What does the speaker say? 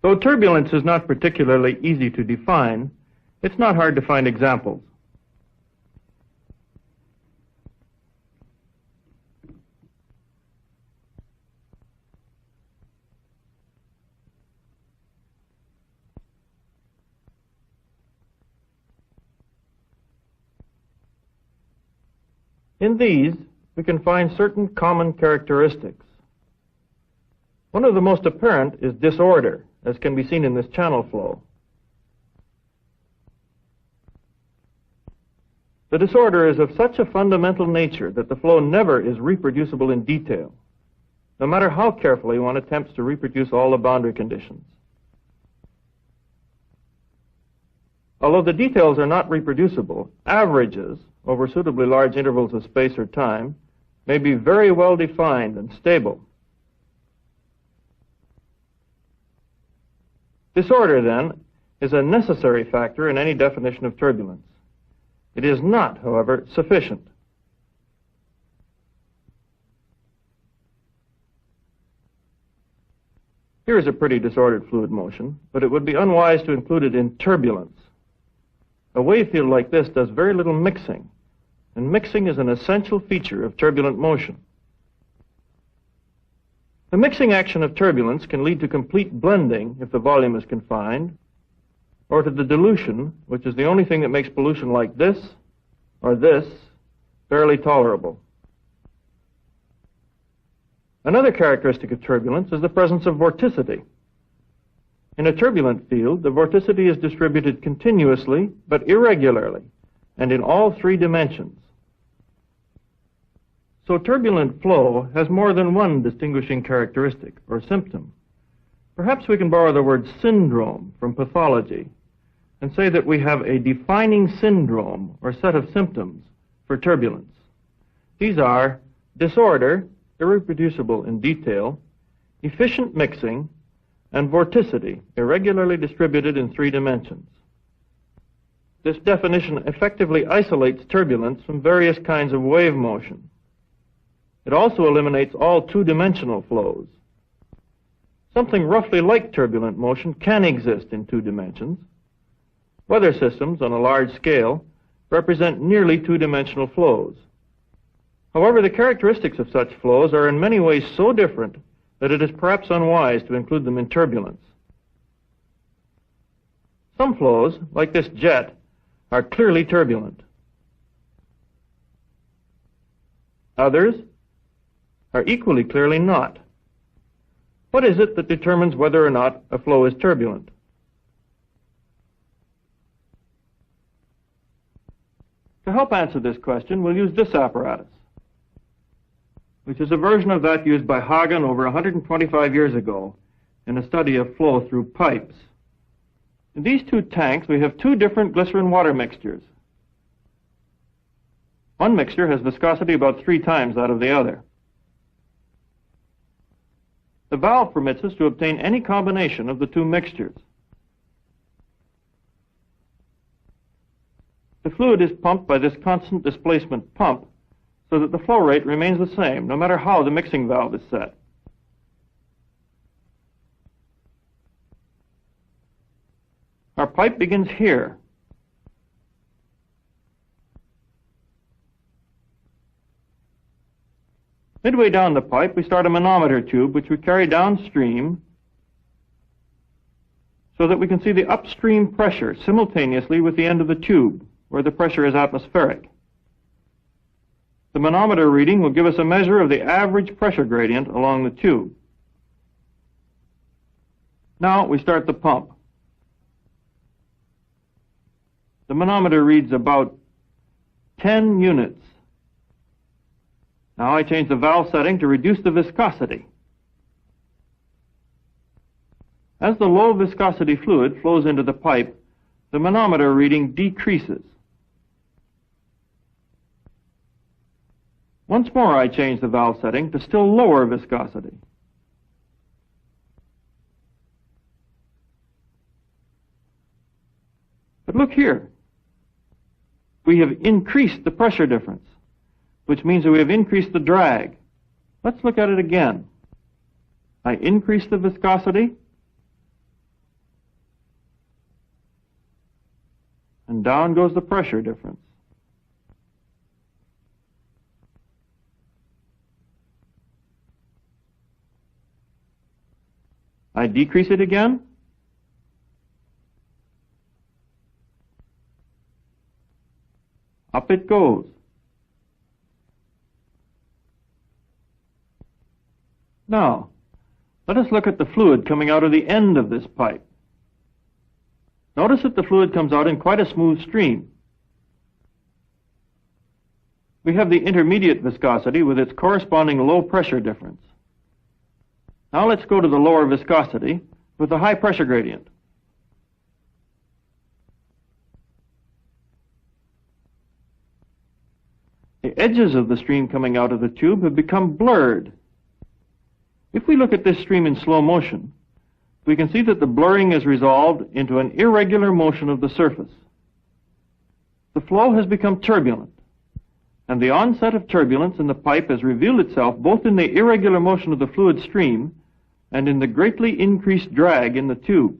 Though turbulence is not particularly easy to define, it's not hard to find examples. In these, we can find certain common characteristics. One of the most apparent is disorder, as can be seen in this channel flow. The disorder is of such a fundamental nature that the flow never is reproducible in detail, no matter how carefully one attempts to reproduce all the boundary conditions. Although the details are not reproducible, averages over suitably large intervals of space or time may be very well defined and stable. Disorder, then, is a necessary factor in any definition of turbulence. It is not, however, sufficient. Here is a pretty disordered fluid motion, but it would be unwise to include it in turbulence. A wave field like this does very little mixing, and mixing is an essential feature of turbulent motion. The mixing action of turbulence can lead to complete blending if the volume is confined, or to the dilution, which is the only thing that makes pollution like this or this barely tolerable. Another characteristic of turbulence is the presence of vorticity. In a turbulent field, the vorticity is distributed continuously but irregularly and in all three dimensions. So turbulent flow has more than one distinguishing characteristic or symptom. Perhaps we can borrow the word syndrome from pathology and say that we have a defining syndrome or set of symptoms for turbulence. These are disorder, irreproducible in detail, efficient mixing, and vorticity, irregularly distributed in three dimensions. This definition effectively isolates turbulence from various kinds of wave motion. It also eliminates all two-dimensional flows. Something roughly like turbulent motion can exist in two dimensions. Weather systems on a large scale represent nearly two-dimensional flows. However, the characteristics of such flows are in many ways so different that it is perhaps unwise to include them in turbulence. Some flows, like this jet, are clearly turbulent. Others are equally clearly not. What is it that determines whether or not a flow is turbulent? To help answer this question, we'll use this apparatus, which is a version of that used by Hagen over 125 years ago in a study of flow through pipes. In these two tanks, we have two different glycerin-water mixtures. One mixture has viscosity about 3 times that of the other. The valve permits us to obtain any combination of the two mixtures. The fluid is pumped by this constant displacement pump so that the flow rate remains the same, no matter how the mixing valve is set. Our pipe begins here. Midway down the pipe, we start a manometer tube, which we carry downstream so that we can see the upstream pressure simultaneously with the end of the tube, where the pressure is atmospheric. The manometer reading will give us a measure of the average pressure gradient along the tube. Now we start the pump. The manometer reads about 10 units. Now I change the valve setting to reduce the viscosity. As the low viscosity fluid flows into the pipe, the manometer reading decreases. Once more I change the valve setting to still lower viscosity. But look here. We have increased the pressure difference, which means that we have increased the drag. Let's look at it again. I increase the viscosity, and down goes the pressure difference. I decrease it again. Up it goes. Now, let us look at the fluid coming out of the end of this pipe. Notice that the fluid comes out in quite a smooth stream. We have the intermediate viscosity with its corresponding low pressure difference. Now let's go to the lower viscosity with the high pressure gradient. The edges of the stream coming out of the tube have become blurred. If we look at this stream in slow motion, we can see that the blurring is resolved into an irregular motion of the surface. The flow has become turbulent, and the onset of turbulence in the pipe has revealed itself both in the irregular motion of the fluid stream and in the greatly increased drag in the tube.